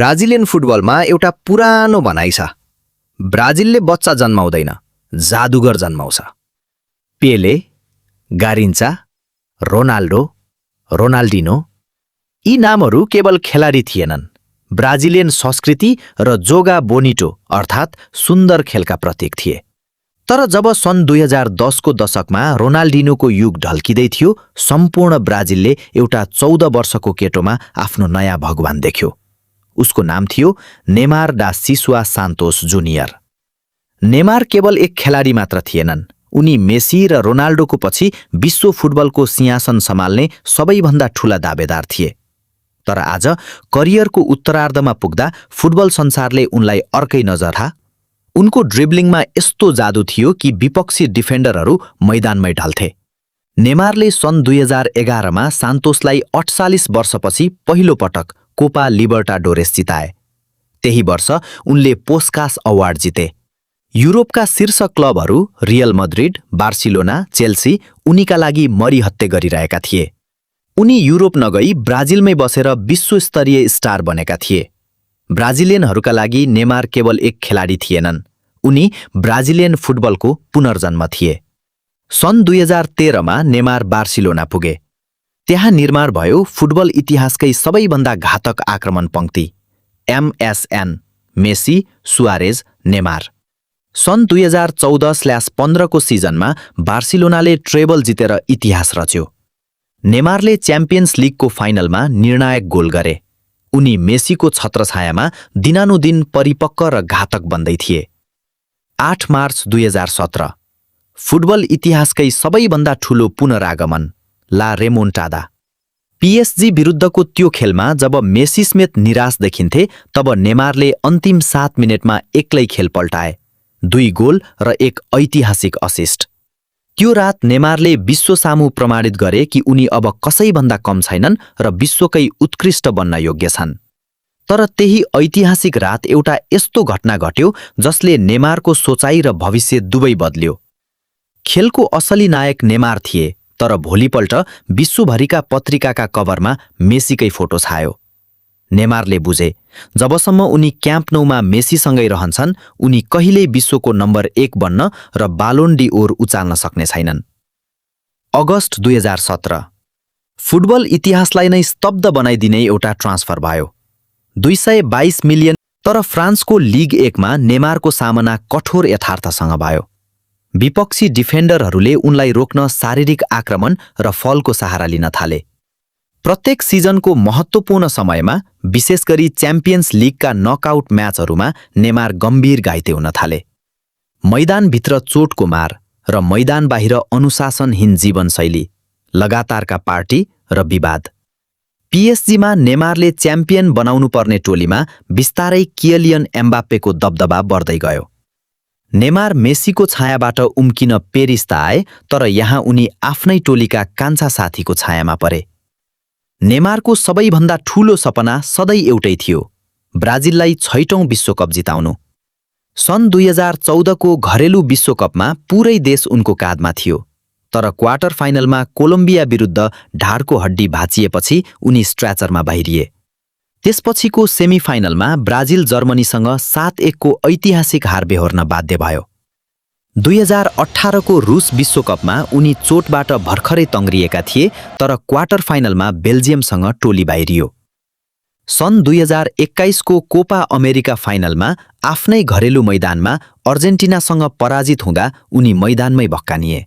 Brazilian फुटबलमा एउटा पुरानो भनाइ छ, ब्राजिलले बच्चा जन्माउँदैन, जादुगर जन्माउँछ। पेले, गारिन्चा, रोनाल्डो, रोनाल्डिनो यी नामहरू केवल खेलाडी थिएनन्, ब्राजिलियन संस्कृति र जोगा बोनिटो अर्थात् सुन्दर खेलका प्रतीक थिए। तर जब सन् 2010 को दशकमा रोनाल्डिनोको युग ढल्किँदै थियो, सम्पूर्ण ब्राजिलले एउटा 14 वर्षको केटोमा आफ्नो नयाँ भगवान देख्यो। उसको नाम थियो नेमार डा सिसुआ सान्तोस जुनियर। नेमार केवल एक खेलाडी मात्र थिएनन्, उनी मेसी र रोनाल्डोको पछि विश्व फुटबलको सिंहासन सम्हाल्ने सबैभन्दा ठूला दावेदार थिए। तर आज करियरको उत्तरार्धमा पुग्दा फुटबल संसारले उनलाई अर्कै नजर था। उनको ड्रिब्लिङमा यस्तो जादु थियो कि विपक्षी डिफेन्डरहरू मैदानमै ढल्थे। नेमारले सन् 2011 मा सान्तोसलाई 48 वर्षपछि पहिलो पटक कोपा लिबर्टाडोरेस जिताए। त्यही वर्ष उनले पोस्कास अवार्ड जिते। युरोपका शीर्ष क्लबहरू रियल मद्रिड, बार्सिलोना, चेल्सी उनीका लागि मरिहत्ते गरिरहेका थिए। उनी युरोप नगई ब्राजिलमै बसेर विश्वस्तरीय स्टार बनेका थिए। ब्राजिलियनहरूका लागि नेमार केवल एक खेलाडी थिएनन्, उनी ब्राजिलियन फुटबलको पुनर्जन्म थिए। सन् 2013 मा नेमार बार्सिलोना पुगे। त्यहाँ निर्माण भयो फुटबल इतिहासकै सबैभन्दा घातक आक्रमण पंक्ति MSN मेसी, सुआरेज, नेमार। सन् 2014-15 को सिजनमा बार्सिलोनाले ट्रेबल जितेर इतिहास रच्यो। नेमारले च्याम्पियन्स लिगको फाइनलमा निर्णायक गोल गरे। उनी मेसीको छत्रछायामा दिनानुदिन परिपक्व र घातक बन्दै थिए। 8 मार्च 2017 फुटबल इतिहासकै सबैभन्दा ठूलो पुनरागमन ला रेमोन्टादा। PSG विरुद्धको त्यो खेलमा जब मेसी समेत निराश देखिन्थे, तब नेमारले अन्तिम 7 मिनेटमा एक्लै खेल पल्टाए, 2 गोल र एक ऐतिहासिक असिस्ट। त्यो रात नेमारले विश्व सामु प्रमाणित गरे कि उनी अब कसैभन्दा कम छैनन् र विश्वकै उत्कृष्ट बन्न योग्य छन्। तर त्यही ऐतिहासिक रात एउटा यस्तो घटना घट्यो जसले नेमारको सोचाइ र भविष्य दुवै बदल्यो। खेलको असली नायक नेमार थिए, तर भोलिपल्ट विश्वभरिका पत्रिकाका कभरमा मेसीकै फोटो छायो। नेमारले बुझे, जबसम्म उनी क्याम्प नौमा मेसीसँगै रहन्छन्, उनी कहिल्यै विश्वको नम्बर 1 बन्न र बालोन डी ओर उचाल्न सक्ने छैनन्। अगस्त 2017 फुटबल इतिहासलाई नै स्तब्ध बनाइदिने एउटा ट्रान्सफर भयो, 222 मिलियन। तर फ्रान्सको लिग 1 मा नेमारको सामना कठोर यथार्थसँग भयो। विपक्षी डिफेन्डरहरूले उनलाई रोक्न शारीरिक आक्रमण र फलको सहारा लिन थाले। प्रत्येक सिजनको महत्त्वपूर्ण समयमा, विशेष गरी च्याम्पियन्स लिगका नकआउट म्याचहरूमा नेमार गम्भीर घाइते हुन थाले। मैदानभित्र चोटको मार र मैदान बाहिर अनुशासनहीन जीवनशैली, लगातारका पार्टी र विवाद। PSG मा नेमारले च्याम्पियन बनाउनुपर्ने टोलीमा बिस्तारै किलियन एम्बाप्पेको दबदबा बढ्दै गयो। नेमार मेसीको छायाबाट उम्किन पेरिस त आए, तर यहाँ उनी आफ्नै टोलीका कान्छा साथीको छायामा परे। नेमारको सबैभन्दा ठूलो सपना सधैँ एउटै थियो, ब्राजिललाई 6औं विश्वकप जिताउनु। सन् 2014 को घरेलु विश्वकपमा पुरै देश उनको काँधमा थियो, तर क्वार्टर फाइनलमा कोलम्बिया विरुद्ध ढाडको हड्डी भाँचिएपछि उनी स्ट्रेचरमा बाहिरिए। त्यसपछिको सेमिफाइनलमा ब्राजिल जर्मनीसँग 7-1 को ऐतिहासिक हार बेहोर्न बाध्य भयो। 2018 को रूस विश्वकपमा उनी चोटबाट भर्खरै तङ्ग्रिएका थिए, तर क्वार्टर फाइनलमा बेल्जियमसँग टोली बाहिरियो। सन् 2021 को कोपा अमेरिका फाइनलमा आफ्नै घरेलु मैदानमा अर्जेन्टिनासँग पराजित हुँदा उनी मैदानमै भक्कानिए।